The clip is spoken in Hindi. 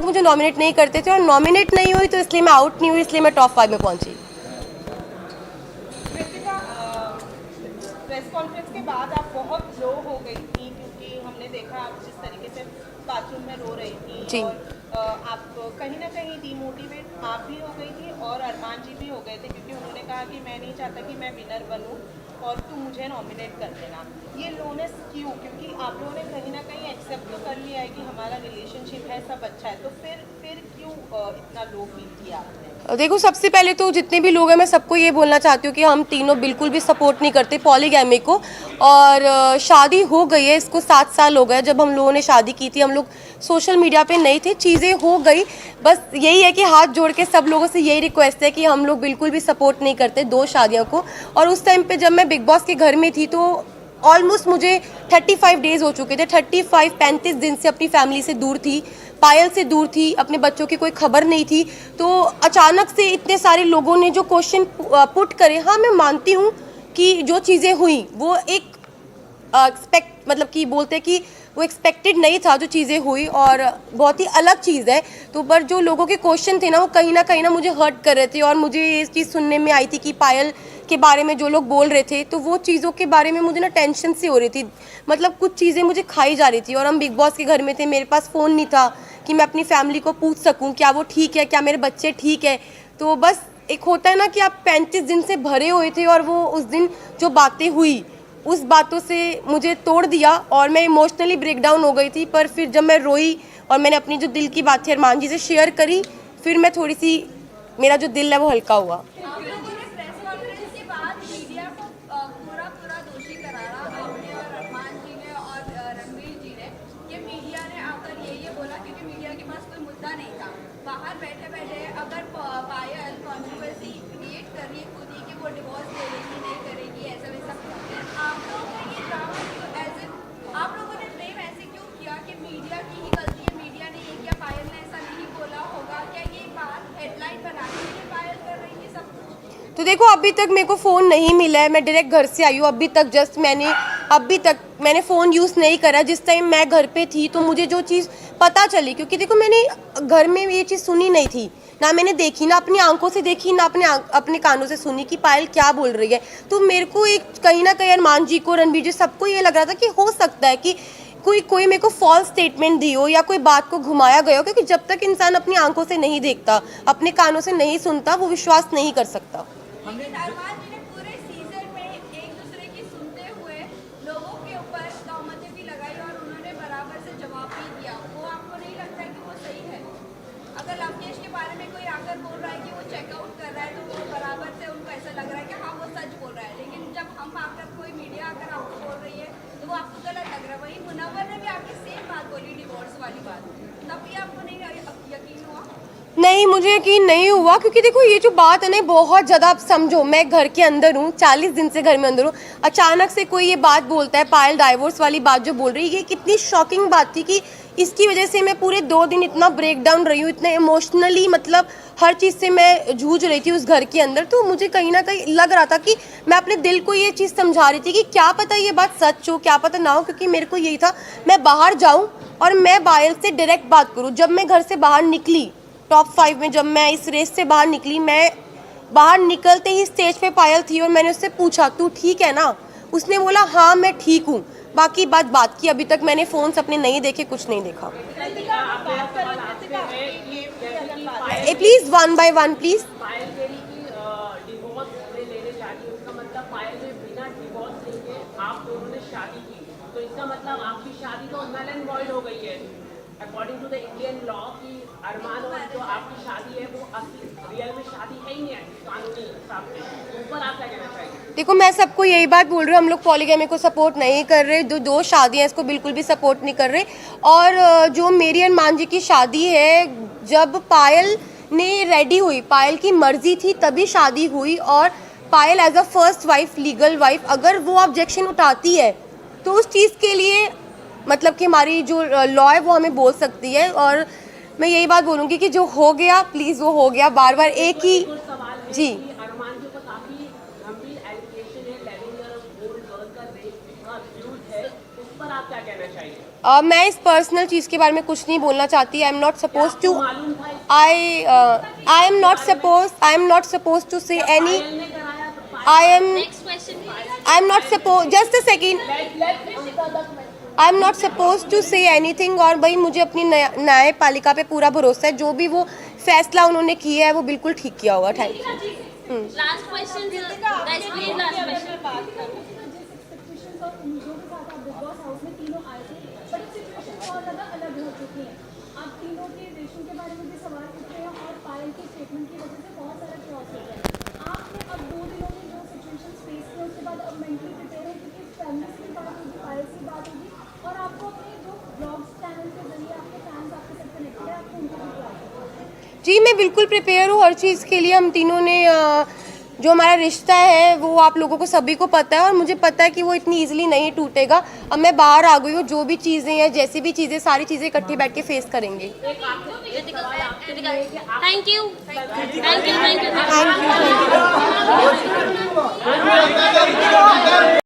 मुझे नॉमिनेट नहीं करते थे और नॉमिनेट नहीं हुई तो इसलिए मैं आउट नहीं हुई, इसलिए मैं टॉप 5 में पहुंची। प्रेस कॉन्फ्रेंस के बाद आप बहुत लो हो गई थी, क्योंकि हमने देखा आप जिस तरीके से बाथरूम में रो रही थी जी। और आप कहीं ना कहीं डीमोटिवेट आप भी हो गई थी और अरमान जी भी हो गए थे, क्योंकि उन्होंने कहा कि मैं नहीं चाहता कि मैं विनर बनूं और तू मुझे नॉमिनेट कर देना। ये लोनेस क्यों? क्योंकि आप लोगों ने कहीं ना कहीं एक्सेप्ट तो कर लिया है कि हमारा रिलेशनशिप है, सब अच्छा है, तो फिर क्यों इतना लो फील किया आपने? देखो, सबसे पहले तो जितने भी लोग हैं मैं सबको ये बोलना चाहती हूँ कि हम तीनों बिल्कुल भी सपोर्ट नहीं करते पॉलीगैमी को। और शादी हो गई है, इसको 7 साल हो गए जब हम लोगों ने शादी की थी। हम लोग सोशल मीडिया पे नहीं थे, चीज़ें हो गई। बस यही है कि हाथ जोड़ के सब लोगों से यही रिक्वेस्ट है कि हम लोग बिल्कुल भी सपोर्ट नहीं करते 2 शादियों को। और उस टाइम पे जब मैं बिग बॉस के घर में थी तो ऑलमोस्ट मुझे 35 डेज हो चुके थे। 35 दिन से अपनी फैमिली से दूर थी, पायल से दूर थी, अपने बच्चों की कोई खबर नहीं थी। तो अचानक से इतने सारे लोगों ने जो क्वेश्चन पुट करे, हाँ मैं मानती हूँ कि जो चीज़ें हुई वो एक मतलब कि बोलते कि वो एक्सपेक्टेड नहीं था जो चीज़ें हुई, और बहुत ही अलग चीज़ है। तो पर जो लोगों के क्वेश्चन थे ना, वो कहीं ना मुझे हर्ट कर रहे थे। और मुझे ये चीज़ सुनने में आई थी कि पायल के बारे में जो लोग बोल रहे थे, तो वो चीज़ों के बारे में मुझे ना टेंशन सी हो रही थी। मतलब कुछ चीज़ें मुझे खाई जा रही थी। और हम बिग बॉस के घर में थे, मेरे पास फ़ोन नहीं था कि मैं अपनी फैमिली को पूछ सकूं क्या वो ठीक है, क्या मेरे बच्चे ठीक है। तो बस एक होता है ना कि आप 35 दिन से भरे हुए थे, और वो उस दिन जो बातें हुई उस बातों से मुझे तोड़ दिया और मैं इमोशनली ब्रेकडाउन हो गई थी। पर फिर जब मैं रोई और मैंने अपनी जो दिल की बात थी अरमान जी से शेयर करी, फिर मैं थोड़ी सी, मेरा जो दिल है वो हल्का हुआ। आप लोगों ने प्रेस कॉन्फ्रेंस के बाद मीडिया को पूरा दोषी करारा, आपने और अरमान जी ने और रणवीर जी ने, कि मीडिया ने आकर ये बोला, क्योंकि मीडिया के पास कोई मुद्दा नहीं था। बाहर बैठे बैठे अगर पायल कॉन्ट्रोवर्सी क्रिएट कर रही है खुद ही कि वो डिवोर्स ले लेगी, नहीं करेगी, ऐसा वैसा, आप लोगों का ये ड्रामा क्यों, आप लोगों ने ब्लेम ऐसे क्यों किया कि मीडिया की ही गलती है, मीडिया ने ये किया, पायल ने ऐसा नहीं बोला होगा? क्या ये बात हेडलाइन बनाने के लिए पायल कर रही थी सब कुछ? तो देखो, अभी तक मेरे को फ़ोन नहीं मिला है, मैं डायरेक्ट घर से आई हूँ। अभी तक मैंने फ़ोन यूज़ नहीं करा। जिस टाइम मैं घर पे थी तो मुझे जो चीज़ पता चली, क्योंकि देखो मैंने घर में ये चीज़ सुनी नहीं थी, ना मैंने देखी, ना अपनी आंखों से देखी, ना अपने कानों से सुनी कि पायल क्या बोल रही है। तो मेरे को एक कहीं ना कहीं अरमान जी को, रणबीर जी, सबको ये लग रहा था कि हो सकता है कि कोई मेरे को फॉल्स स्टेटमेंट दी हो या कोई बात को घुमाया गया हो। क्योंकि जब तक इंसान अपनी आंखों से नहीं देखता, अपने कानों से नहीं सुनता, वो विश्वास नहीं कर सकता। लेकिन अरमान जी ने पूरे सीजन में एक दूसरे की सुनते हुए लोगों के ऊपर तहमतें भी लगाई और उन्होंने बराबर से जवाब भी दिया। वो आपको नहीं लगता है कि वो सही है? अगर लवकेश के बारे में कोई आकर बोल रहा है कि वो चेकआउट कर रहा है, तो वो बराबर से उनको ऐसा लग रहा है कि हाँ वो सच बोल रहा है। लेकिन जब हम आकर, कोई मीडिया आकर आपको बोल रही है, तो वो आपको गलत लग रहा है। वही मुनव्वर ने भी आपकी सेम बात बोली, डिवोर्स वाली बात, तब भी आपको नहीं यकीन हुआ? नहीं, मुझे यकीन नहीं हुआ। क्योंकि देखो, ये जो बात है ना, बहुत ज़्यादा, आप समझो मैं घर के अंदर हूँ, 40 दिन से घर में अंदर हूँ, अचानक से कोई ये बात बोलता है, पायल डाइवोर्स वाली बात जो बोल रही है, ये कितनी शॉकिंग बात थी कि इसकी वजह से मैं पूरे 2 दिन इतना ब्रेक डाउन रही हूँ, इतना इमोशनली, मतलब हर चीज़ से मैं जूझ रही थी उस घर के अंदर। तो मुझे कहीं ना कहीं लग रहा था कि मैं अपने दिल को ये चीज़ समझा रही थी कि क्या पता ये बात सच हो, क्या पता ना हो। क्योंकि मेरे को यही था, मैं बाहर जाऊँ और मैं पायल से डायरेक्ट बात करूँ। जब मैं घर से बाहर निकली टॉप 5 में, जब मैं इस रेस से बाहर निकली, मैं बाहर निकलते ही स्टेज पे पायल थी और मैंने उससे पूछा तू ठीक है ना? उसने बोला हाँ मैं ठीक हूँ। बाकी बात की। अभी तक मैंने फ़ोन्स अपने नहीं देखे, कुछ नहीं देखा। Please 1 by 1 please. तो इसका मतलब आपकी शादी तो नल एंड वॉइड हो गई है according to the Indian law, कि अरमान और जो आपकी शादी है वो असली रियल में शादी है ही नहीं है कानूनी हिसाब से। ऊपर आप क्या कहना चाहिए? देखो, मैं सबको यही बात बोल रही हूँ, हम लोग पॉलीगैमी को सपोर्ट नहीं कर रहे, जो 2 शादियाँ हैं इसको बिल्कुल भी सपोर्ट नहीं कर रहे। और जो मेरी अरमान जी की शादी है, जब पायल ने रेडी हुई, पायल की मर्जी थी तभी शादी हुई। और Payal as a first wife, legal wife, अगर वो ऑब्जेक्शन उठाती है तो उस चीज़ के लिए मतलब कि हमारी जो लॉ है वो हमें बोल सकती है। और मैं यही बात बोलूँगी कि जो हो गया प्लीज़ वो हो गया, बार बार एक ही जी। अरमान के ऊपर काफी गंभीर एलिगेशन है, 11 ईयर ओल्ड गर्ल का रेप का अब्यूज है, उस पर आप क्या कहना चाहिए? मैं इस पर्सनल चीज़ के बारे में कुछ नहीं बोलना चाहती। I am not suppose to मालूम था I am not suppose to say Annie ने कराया तो I am not supposed, just a second, I am not supposed to say anything। और भाई मुझे अपनी न्यायपालिका पे पूरा भरोसा है, जो भी वो फैसला उन्होंने किया है वो बिल्कुल ठीक किया होगा। Thank you. Last question guys, please last question. जिस एक्सपेक्टेशंस और उम्मीदों के साथ आप बिग बॉस हाउस में तीनों आए थे, बट अब सिचुएशन और ज़्यादा अलग हो चुकी है। आप तीनों के रिलेशन के बारे में भी सवाल उठ रहे हैं और पायल के स्टेटमेंट की वजह से बहुत सारा क्रॉस हो गया है। आपने अब 2 दिनों में जो सिचुएशन फेस किया उसके बाद अब मेंटली प्रिपेयर है, क्योंकि फैमिली से बात होगी, पायल से बात होगी, और आपको अपने जो ब्लॉग्स चैनल के जरिए आपके फैंस आपके साथ कनेक्टेड है, आपको उनको भी बुलाना। जी मैं बिल्कुल प्रिपेयर हूँ हर चीज़ के लिए। हम तीनों ने जो हमारा रिश्ता है वो आप लोगों को सभी को पता है, और मुझे पता है कि वो इतनी इजीली नहीं टूटेगा। अब मैं बाहर आ गई हूँ, जो भी चीज़ें हैं, जैसी भी चीज़ें, सारी चीज़ें इकट्ठी बैठ के फेस करेंगे। Thank you, thank you, thank you.